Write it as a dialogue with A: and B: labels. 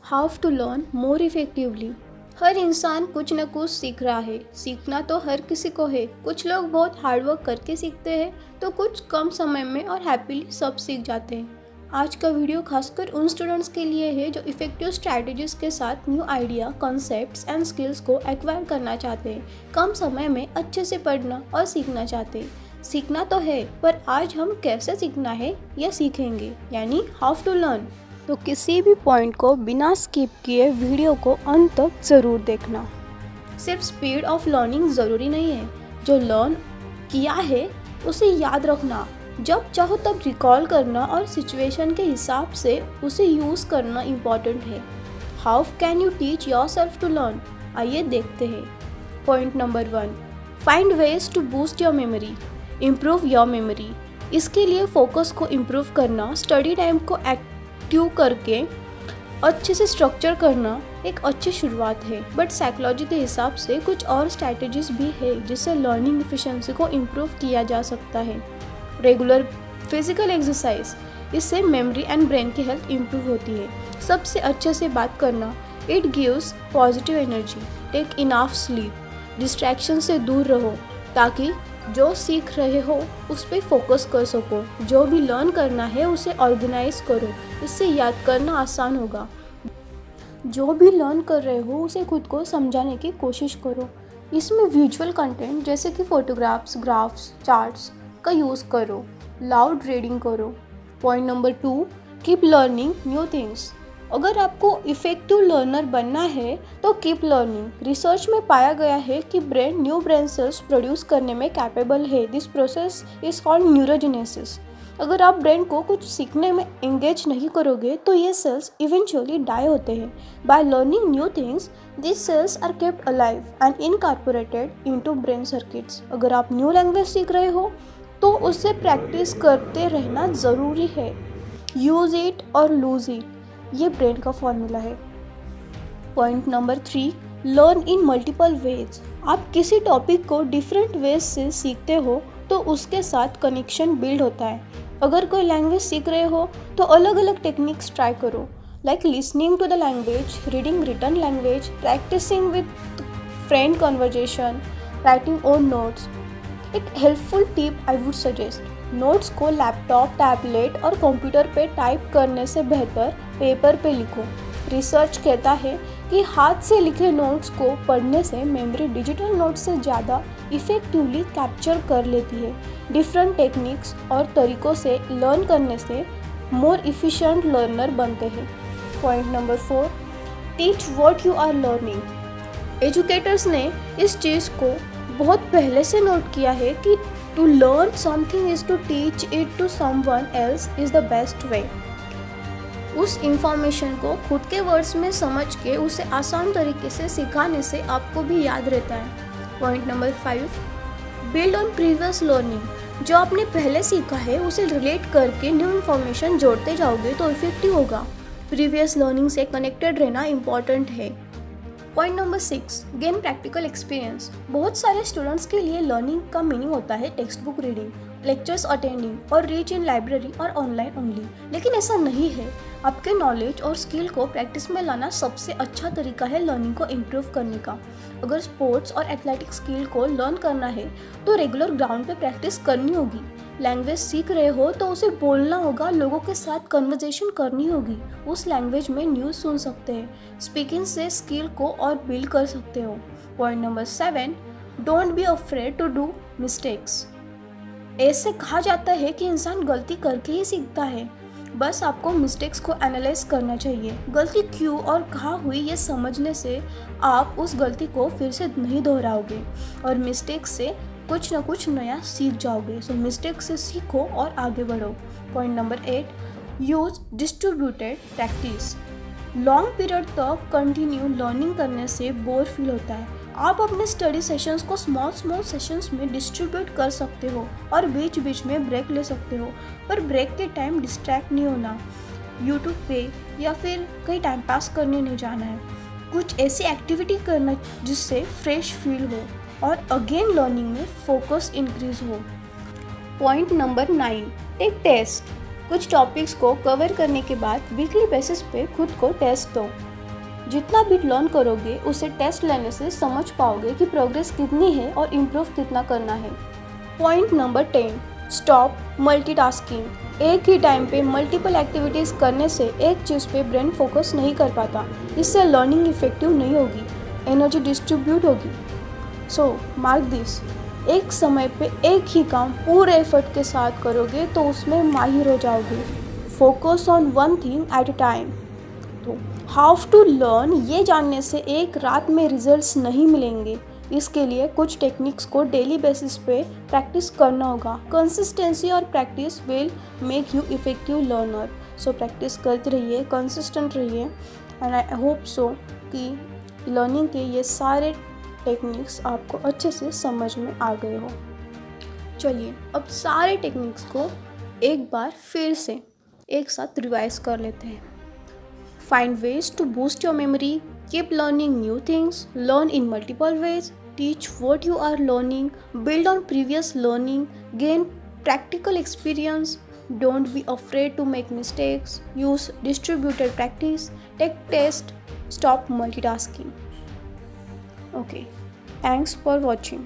A: How to learn more effectively. हर इंसान कुछ न कुछ सीख रहा है। सीखना तो हर किसी को है। कुछ लोग बहुत हार्डवर्क करके सीखते हैं तो कुछ कम समय में और हैप्पीली सब सीख जाते हैं। आज का वीडियो खासकर उन स्टूडेंट्स के लिए है जो इफेक्टिव स्ट्रैटेजीज के साथ new idea, concepts and skills को एक्वायर करना चाहते हैं, कम समय में अच्छे से पढ़ना और सीखना चाहते हैं। सीखना तो है, पर आज हम कैसे सीखना है यह सीखेंगे, यानी हाउ टू लर्न। तो किसी भी पॉइंट को बिना स्किप किए वीडियो को अंत तक ज़रूर देखना। सिर्फ स्पीड ऑफ लर्निंग ज़रूरी नहीं है, जो लर्न किया है उसे याद रखना, जब चाहो तब रिकॉल करना और सिचुएशन के हिसाब से उसे यूज़ करना इम्पॉर्टेंट है। How can you teach yourself to learn, आइए देखते हैं। Point number 1, find ways to boost your memory, improve your memory. इसके लिए फोकस को इम्प्रूव करना, स्टडी टाइम को एक्टिव करके अच्छे से स्ट्रक्चर करना एक अच्छी शुरुआत है। बट साइकोलॉजी के हिसाब से कुछ और स्ट्रैटेजीज भी है जिससे लर्निंग एफिशिएंसी को इम्प्रूव किया जा सकता है। रेगुलर फिजिकल एक्सरसाइज, इससे मेमोरी एंड ब्रेन की हेल्थ इम्प्रूव होती है। सबसे अच्छे से बात करना, it gives positive energy. Take enough sleep, distraction से दूर रहो ताकि जो सीख रहे हो उस पर फोकस कर सको। जो भी लर्न करना है उसे ऑर्गेनाइज करो, इससे याद करना आसान होगा। जो भी लर्न कर रहे हो उसे खुद को समझाने की कोशिश करो। इसमें विजुअल कंटेंट जैसे कि फोटोग्राफ्स, ग्राफ्स, चार्ट्स का यूज़ करो। लाउड रीडिंग करो। Point number 2, keep learning new things. अगर आपको इफेक्टिव लर्नर बनना है तो कीप लर्निंग। रिसर्च में पाया गया है कि brain new brain cells produce करने में कैपेबल है। This process is called neurogenesis. अगर आप ब्रेन को कुछ सीखने में एंगेज नहीं करोगे तो ये सेल्स इवेंचुअली डाई होते हैं। By learning new things, this cells are kept alive and incorporated into brain circuits. अगर आप न्यू लैंग्वेज सीख रहे हो तो उससे प्रैक्टिस करते रहना ज़रूरी है। यूज इट और लूज इट, ये ब्रेन का फॉर्मूला है। Point number 3, learn in multiple veg. आप किसी टॉपिक को डिफरेंट वेज से सीखते हो तो उसके साथ कनेक्शन बिल्ड होता है। अगर कोई लैंग्वेज सीख रहे हो तो अलग अलग टेक्निक्स ट्राई करो, like listening to the language, reading written language, practising with friend conversation, writing own notes. एक helpful tip I would suggest, notes को लैपटॉप, टैबलेट और कंप्यूटर पे टाइप करने से बेहतर पेपर पे लिखो। रिसर्च कहता है कि हाथ से लिखे नोट्स को पढ़ने से मेमोरी डिजिटल नोट्स से ज़्यादा इफेक्टिवली कैप्चर कर लेती है। डिफरेंट टेक्निक्स और तरीक़ों से लर्न करने से मोर इफ़िशिएंट लर्नर बनते हैं। Point number 4, teach what you are learning. Educators ने इस चीज़ को बहुत पहले से नोट किया है कि to learn something is to teach it to someone else is the best way. उस इंफॉर्मेशन को खुद के वर्ड्स में समझ के उसे आसान तरीके से सिखाने से आपको भी याद रहता है। Point number 5, build on previous learning. जो आपने पहले सीखा है उसे रिलेट करके न्यू इन्फॉर्मेशन जोड़ते जाओगे तो इफेक्टिव होगा। प्रीवियस लर्निंग से कनेक्टेड रहना इम्पॉर्टेंट है। Point number 6, gain practical experience. बहुत सारे स्टूडेंट्स के लिए लर्निंग का मीनिंग होता है text book reading, lectures attending और रीच इन लाइब्रेरी और ऑनलाइन ओनली, लेकिन ऐसा नहीं है। आपके नॉलेज और स्किल को प्रैक्टिस में लाना सबसे अच्छा तरीका है लर्निंग को इम्प्रूव करने का। अगर स्पोर्ट्स और एथलेटिक स्किल को लर्न करना है तो रेगुलर ग्राउंड पे प्रैक्टिस करनी होगी। लैंग्वेज सीख रहे हो तो उसे बोलना होगा, लोगों के साथ कन्वर्सेशन करनी होगी, उस लैंग्वेज में न्यूज़ सुन सकते हैं। स्पीकिंग से स्किल को और बिल्ड कर सकते हो। Point number 7, don't be afraid to do mistakes. ऐसे कहा जाता है कि इंसान गलती करके ही सीखता है। बस आपको मिस्टेक्स को एनालाइज करना चाहिए। गलती क्यों और कहाँ हुई ये समझने से आप उस गलती को फिर से नहीं दोहराओगे और मिस्टेक से कुछ ना कुछ नया सीख जाओगे। सो मिस्टेक से सीखो और आगे बढ़ो। Point number 8, use distributed practice. Long period तक कंटिन्यू लर्निंग करने से बोर फील होता है। आप अपने स्टडी सेशंस को स्मॉल सेशंस में डिस्ट्रीब्यूट कर सकते हो और बीच बीच में ब्रेक ले सकते हो, पर ब्रेक के टाइम डिस्ट्रैक्ट नहीं होना। यूट्यूब पे या फिर कहीं टाइम पास करने नहीं जाना है। कुछ ऐसी एक्टिविटी करना जिससे फ्रेश फील हो और अगेन लर्निंग में फोकस इंक्रीज हो। Point number 9, take test. कुछ टॉपिक्स को कवर करने के बाद वीकली बेसिस पे खुद को टेस्ट दो। जितना भी लर्न करोगे उसे टेस्ट लेने से समझ पाओगे कि प्रोग्रेस कितनी है और इम्प्रूव कितना करना है। Point number 10, stop multitasking. एक ही टाइम पे मल्टीपल एक्टिविटीज़ करने से एक चीज़ पे ब्रेन फोकस नहीं कर पाता। इससे लर्निंग इफेक्टिव नहीं होगी, एनर्जी डिस्ट्रीब्यूट होगी। सो मार्क दिस, एक समय पे एक ही काम पूरे एफर्ट के साथ करोगे तो उसमें माहिर हो जाओगे। Focus on one thing at a time. तो हाउ टू लर्न ये जानने से एक रात में रिजल्ट्स नहीं मिलेंगे। इसके लिए कुछ टेक्निक्स को डेली बेसिस पे प्रैक्टिस करना होगा। कंसिस्टेंसी और practice will make you effective learner. So practice करते रहिए, कंसिस्टेंट रहिए, एंड आई होप सो कि लर्निंग के ये सारे टेक्निक्स आपको अच्छे से समझ में आ गए हो। चलिए अब सारे टेक्निक्स को एक बार फिर से एक साथ रिवाइज कर लेते हैं। Find ways to boost your memory, keep learning new things, learn in multiple ways, teach what you are learning, build on previous learning, gain practical experience, don't be afraid to make mistakes, use distributed practice, take test, stop multitasking. Okay, thanks for watching.